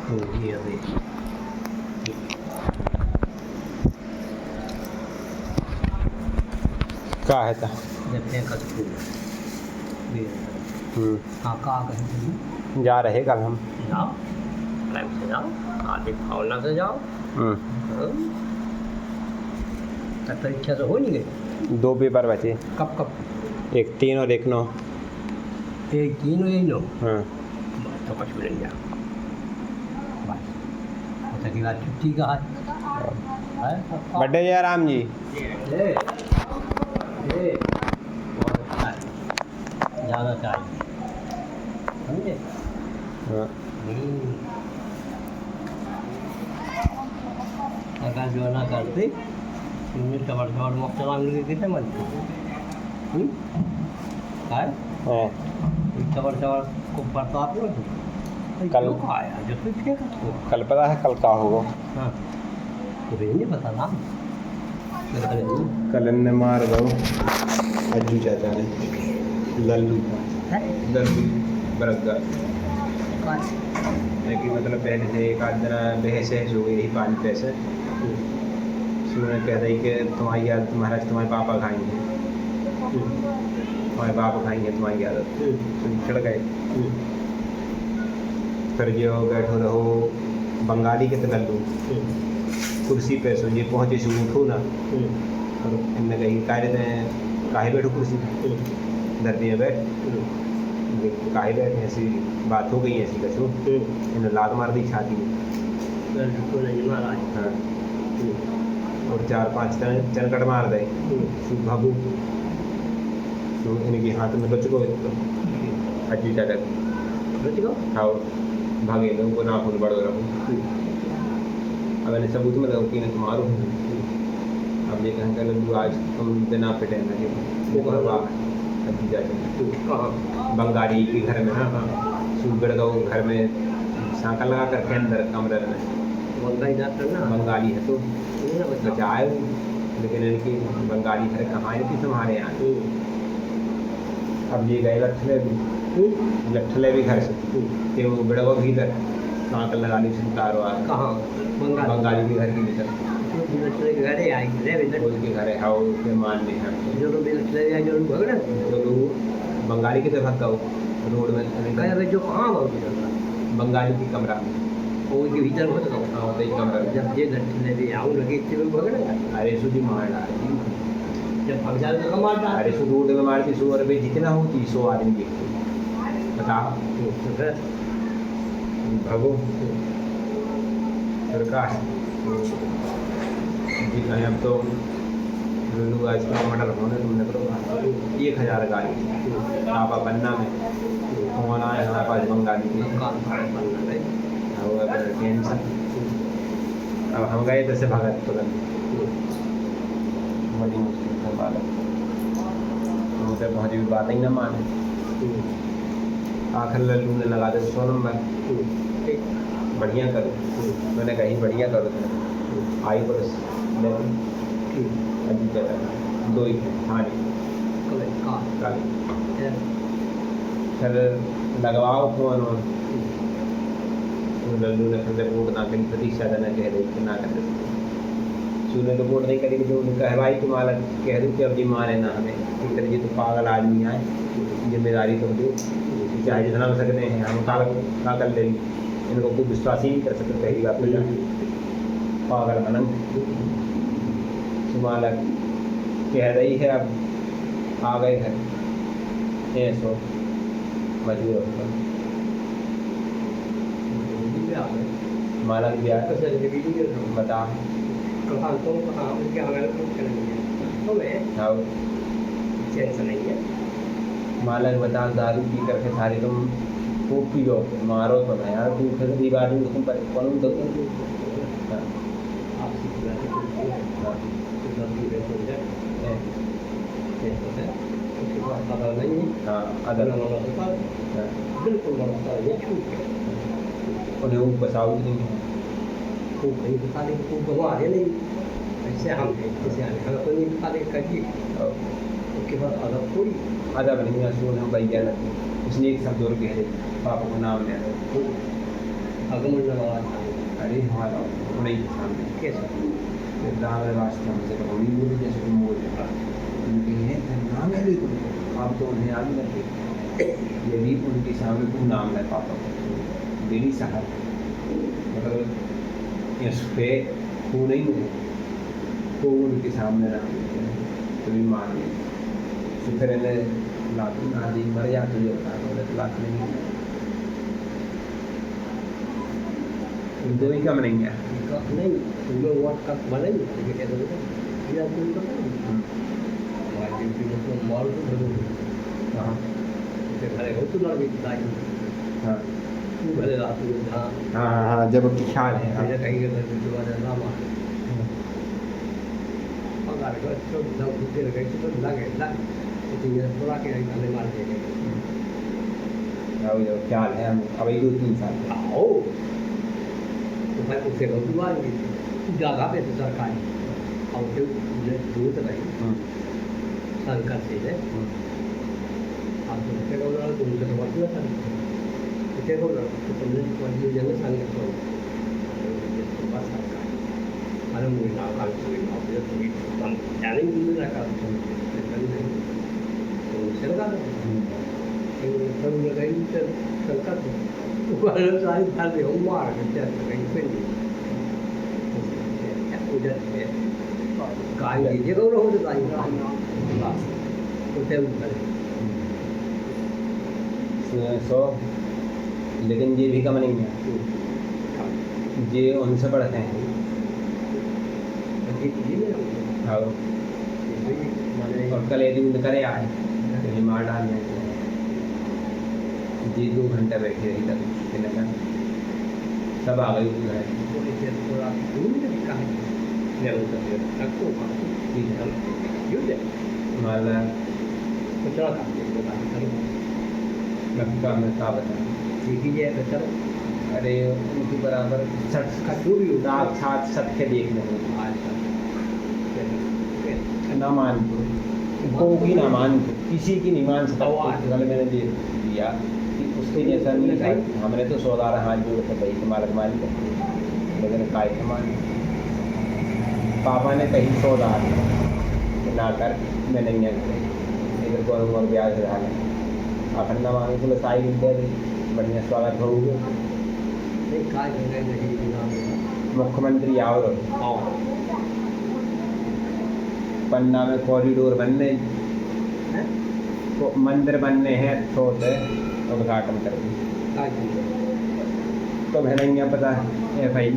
ये अभी का है था जब फेंका तो ये हाँ का कहीं जा रहे कल हम जाओ टाइम से जाओ आगे भावना से जाओ। तब परीक्षा तो हो नहीं गई। 2 पेपर बचे। कब कब? एक 3 और एक 9। एक 3 और 1 9। हाँ तो कुछ भी नहीं जाओ बस। तो की बात छुट्टी का है बर्थडे जय राम जी। ये बहुत अच्छा है, ज़्यादा चाहिए समझे। हाँ अगर जो ना करते तुम्हें चबर चबर मुक्त मांगने कितने मन है हाँ चबर चबर को बर्ताव कल को आया जो फिर फेंक उसको। कल पता है कल का होगा। हाँ तो फिर नहीं पता ना कल ने मार दो अज्जू चाचा ने लल्लू बरगद लेकिन मतलब पहले से एक आध दिन बहस हो गई यही 5 पैसे सुने कह रही कि तुम्हारी याद महाराज तुम्हारे पापा खाएंगे तुम्हारे पापा खाएंगे तुम्हारी आदत तुम चढ़ गए। फिर जो बैठो रहो बंगाली के तो लल्लू कुर्सी पे सो ये पहुँचे से उठो ना और इनने कही काहे बैठो कुर्सी धरती में बैठ काहे बैठ ऐसी बात हो गई ऐसी कछो इन्हें लात मार दी छाती में। हाँ और 4-5 चनकट मार दे भागू तो इनके हाथ में लुच को अज्जी चटक हाँ भागे उनको नाखून बड़ो रहो। अब मैंने सबूत में रहो कि इन्हें तुम्हारो अब ये कहेंगे लल्लू आज तुम बिना पिटे लगे वो घर अज्जी चटक बंगाली के घर में सुगड़ गो घर में सांकल लगा करके अंदर कमरे में बंगाली है तो बचाए लेकिन इनकी बंगाली घर कहाँ थी तुम्हारे यहाँ। अब ये गए लट्ठले भी घर से कि वो बिड़गो भीतर सांकल लगा ली सुतारो आ कहाँ बंगाली के घर के भीतर घरे आई के घर है हाउ के मान में जो बंगाली की तरफ का रोड में जो कहाँ बंगाली की कमरा में के भीतर हो तो हाँ होता ही कमरा में जब ये लट्ठले भी आऊँ लगे इतने लोग भगड़े अरे सुधी मार डाली जब भाग जाए तो कमाल डाल अरे सो रोड में मारती सो और भाई जितना होती 100 आदमी देखते बता भगो सरकार जी कहें अब तो लल्लू आज का मर्डर होने तुमने करो 1000 गाड़ी आपा पन्ना में फोन आए हमारे पास बंगाली की टेंशन। अब हम गए तो से भागत तुरंत बड़ी मुश्किल से बालक उनसे पहुँची भी बात ही न माने। आखिर लल्लू ने लगा दे 100 नंबर बढ़िया करो मैंने कही बढ़िया करो तुम आई पुलिस अभी चला 2 ही थाने कल फिर लगवाओ फोन और लल्लू ने फिर रिपोर्ट ना करी प्रतीक्षा देना कह रही कि ना कर सुने रिपोर्ट नहीं करी जो कह भाई तुम्हारा कह दूँ कि अब जी मारे ना हमें इस तरह तो पागल आदमी आए जिम्मेदारी तुम दो चाहे जितना हो सकते हैं हम का कर लेंगे इनको कोई विश्वास ही नहीं कर सकते पहली बात तो पागल अनंत तुम्हारा कह रही है अब आ गए घर ऐसो मजबूर होकर माला की ब्याह बता माला बता दारू पी करके सारी तुम खूब पियो मारो तो ना यार तू फिर दीवार में तुम पर कौन दो हाँ अदर बिल्कुल उन्हें वो बसाओ नहीं खूब नहीं बता देंगे खूब भगवा है नहीं ऐसे हम जैसे हमें कोई नहीं बता देगा कभी उसके बाद अदब थोड़ी अदब नहीं है सुन हम भैया इसलिए एक शब्द और कह रहे पापा को नाम ले आगमन वाला अरे हमारा नहीं सामने कैसे दावे वास्ते हमसे कभी बोले जैसे तुम बोल उनके हैं नाम है भी आप तो उन्हें याद रखे यदि उनके सामने तुम नाम ले पाता मेरी साहब मतलब इस पे तू नहीं है तो उनके सामने नाम तो भी मान ले तो फिर इन्हें लाख आदि मर जा तुझे बता लाख नहीं दो ही कम नहीं है नहीं तुम लोग वोट का बने नहीं क्या करोगे ये आपको पता नहीं हमारे ड्यूटी में तो मॉल को भरो हाँ इसे भले हो तो लड़ भी दाई हाँ भले रात में जहाँ हाँ हाँ जब की ख्याल है हाँ ऐसा कहीं के घर के बाद ना मार पगार को तो ना भूखे लगे तो लगे तो ये थोड़ा के हमें मार देंगे अब जब ख्याल है हम अभी 2-3 साल आओ तो भाई उसे को दुआ नहीं ज़्यादा पे तो सरकारी और फिर दूर नहीं सरकार से है आप तो उसे को ना तुम तो बात ना कर उसे को ना तो तुमने कोई जगह संग तो ये बात सरकार अरे मुझे ना काल कोई ना ये तो हम जाने नहीं ना कर तो सरकार तो सब लगे तो सरकार वाले सारे सारे उम्र के चलते कहीं पे नहीं उधर पे गाय की जगह रहो तो गाय ना उधर उधर सो लेकिन ये भी कम नहीं है ये उनसे बढ़ते हैं और कल यदि उन करे आए तो ये मार डालने जी 2 घंटा बैठे रही तक सब आ गई है थोड़ा माला लगता मैं क्या बता अरे उनके बराबर साथ सत्य देखने ना मान को की ना मान किसी की नहीं मान सकता कल मैंने दे दिया कि उसके जैसा नहीं था हमने तो 100 हाथ जोड़ के भाई तुम्हारा मालिक लेकिन काय मान पापा ने कहीं 100 ना कर मैं नहीं इधर को और ब्याज रहा आखिर ना मांगे तो साई दे बढ़िया स्वागत होगा मुख्यमंत्री आओ पन्ना में कॉरिडोर बनने तो मंदिर बनने हैं छोटे उद्घाटन कर दी तो मैं नहीं पता है भाई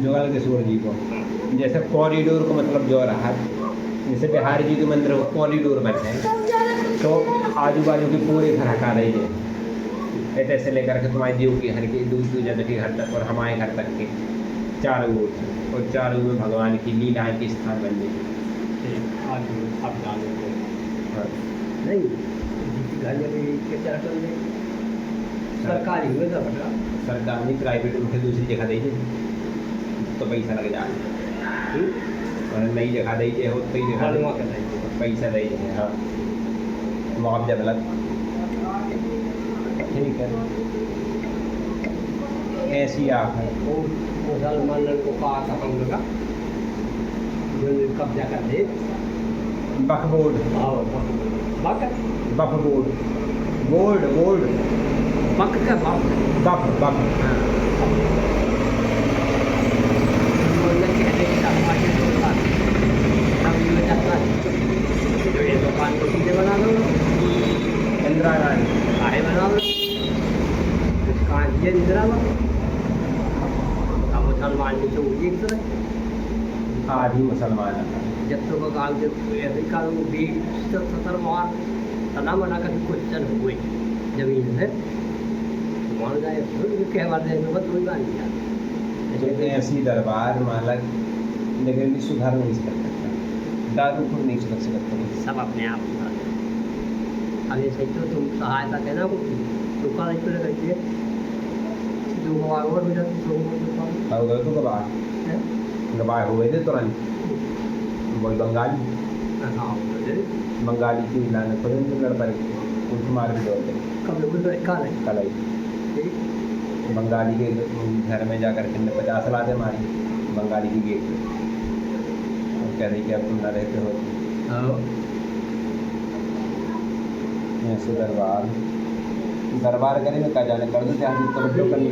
जोगल किशोर जी को जैसे कॉरिडोर को मतलब जो रहा जैसे बिहार जी के मंदिर को कॉरिडोर बन है तो आजू बाजू के पूरे घर हटा रही है ऐसे लेकर के तुम्हारे जीव की घर की दूसरी जगह के घर तक और हमारे घर तक के चारों ओर और चारों में भगवान की लीलाएं के स्थान बन गई सरकारी हुए था बता सरकार ने प्राइवेट उनके दूसरी जगह दी तो पैसा लग जाए और नई जगह दी है तो जगह पैसा दी है हाँ मुआवजा अलग ठीक है ऐसी आप है मुसलमान को कहा था हम लोग जो कब्जा कर दे बकबोर्ड बक बोर्ड बोर्ड बोर्ड बक का बक बक बोलने के लिए आगे हम ये जाता जो ये दुकान को सीधे बना दो इंदिरा गांधी आए बना दो कहाँ ये इंदिरा अब मुसलमान की तो एक तरह आधी मुसलमान जब तक तो काम जब ऐसे काल में 20-70 मार तना मना कर क्वेश्चन हुए जमीन है मान जाए तो क्या बात है तो कोई बात नहीं ऐसी दरबार मालक लेकिन भी सुधार नहीं कर सकता दारू को नहीं सुधर सकता सब अपने आप अभी सही तो तुम सहायता कहना को दुकान इस पर करके दो बार और हो जाती दो दुकान और गए तो गवाह हुए थे तुरंत वही बंगाली हाँ बंगाली की लाने पर लड़ पड़े उनको मार भी दौड़ते कब लोग तो एक है कल आई ठीक बंगाली के घर में जाकर के 50 लाते मारी बंगाली की गेट पे और कह रही कि अब तुम ना रहते हो हाँ ऐसे दरबार करेंगे क्या जाने कर दो चाहे जितना बच्चों करनी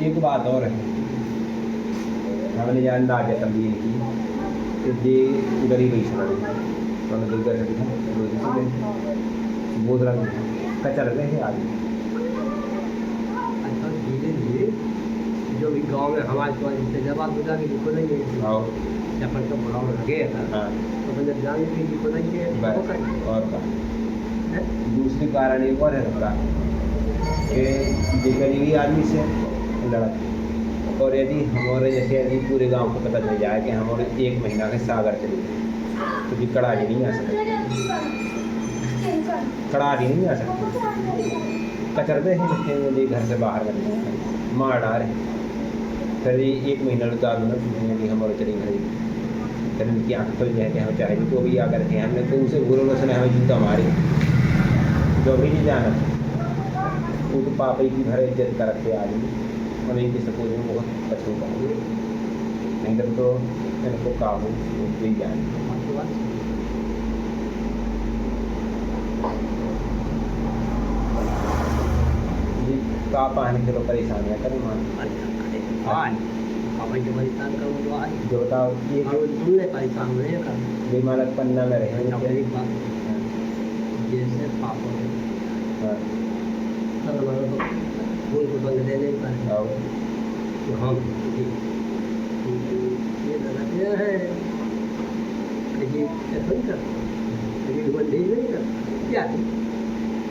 एक बात और है हमने जान ना जाता भी की कि ये गरीब ही सुना तो मैं दुर्गा से बोध रंग कचर रहे हैं आदमी अच्छा धीरे धीरे जो भी गांव में हमारे तो जवाब गुजार की को नहीं है आओ जब पर तो बुलाओ लगे था हाँ तो मतलब जाने की को नहीं है बस और का है दूसरी कारण एक और है रखा कि जो गरीबी आदमी से लड़ा और यदि हमारे जैसे यदि पूरे गांव को पता चल जाए कि हमारे 1 महीना के सागर चले गए तो भी कड़ाही नहीं आ सकती कड़ाही नहीं आ सकती कचरते हैं रखेंगे घर से बाहर करने मार डाले फिर 1 महीना उतार दूँ ना कि हमारे चली घर फिर उनकी आँख खुल जाए कि हम चाहे तो भी आकर के हमने तो उसे गुरु सुना हमें जूता मारे जो भी नहीं जाना वो तो पापा की घर इज्जत कर रखे आदमी और इनकी सपोज में बहुत पछूता नहीं तो इनको काबू भी जाए ये का पानी के लोग परेशानियाँ करें मान हमें जो परेशान करो तो आज जो बताओ ये तुमने परेशान नहीं कर बेमालक पन्ना में रहे एक बात जैसे पापा हाँ तो फूल को बंद दे देता है आओ तो हम ये दादा है कि नहीं कर लेकिन बंदी नहीं कर क्या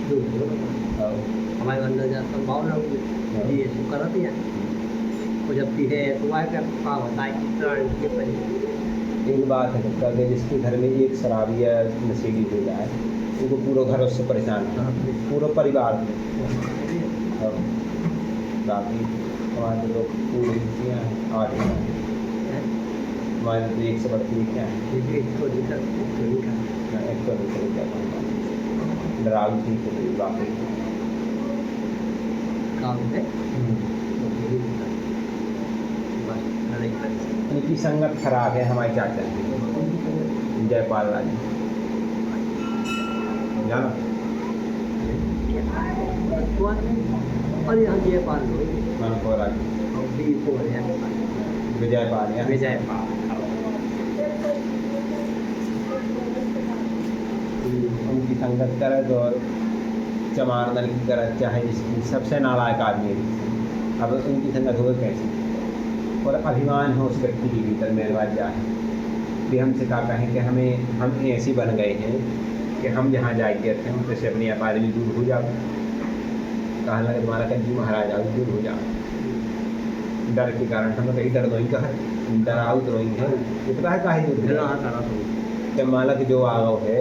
दूर आओ हमारे अंदर जा संभावना होगी ये सब करती है और जब पीछे तो आए कर हाँ बताए के पहले एक बात है कि जिसके घर में एक शराबी या नशेड़ी हो जाए उनको पूरा घर उससे परेशान है पूरा परिवार और बाकी हमारे लोग पूरी हैं 8 हैं हमारे तो एक से बढ़ती है क्या है एक तो डराव ठीक है बाकी काम है इनकी संगत खराब है हमारे चाचा की जयपाल राज जाना और यहाँ जयपाल मनोहर राज विजयपाल है विजयपाल उनकी संगत करे तो चमारदन की करे चाहे इसकी सबसे नालायक आदमी है अब उनकी संगत हो कैसी और अभिमान है उस व्यक्ति के भीतर मेरे बात जाए भी हमसे कहा कहें कि हम ऐसे बन गए हैं कि हम जहाँ जाएंगे थे उनसे से अपने आप आदमी दूर हो जाओ कहा लगे तुम्हारा कभी महाराज आओ दूर हो जाओ डर के कारण हम कहीं डर नहीं कहा डराऊ तो नहीं है इतना है काहे दूर कि मालक जो आगो है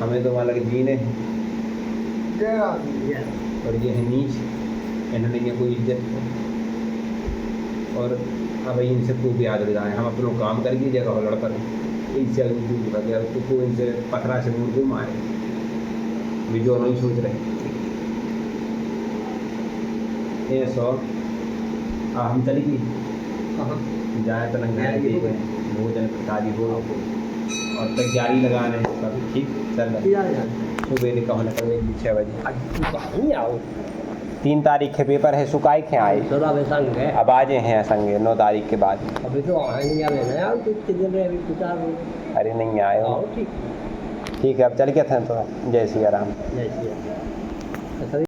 हमें तो मालक जीने हैं और ये है नीच इन्होंने ये कोई इज्जत है और अब इनसे खूब याद रहा है हम अपनों काम करके जगह लड़ पर इनसे दूर गया तो इनसे पथरा से दूर क्यों मारे भी जो नहीं सोच रहे ये सौ हम चली गई जाए तो लग जाए भोजन प्रसादी हो और तैयारी लगाने सब ठीक चल रहा सुबह निकल निकल 6 बजे आओ 3 तारीख के पेपर है सुकाई के आए संग है अब आज हैं संगे 9 तारीख के बाद अभी तो नहीं आ रहे ना कुछ दिन रहे अभी कुछ अरे नहीं आए हो ठीक ठीक है अब चल गए थे तो जय सिया राम जय श्री राम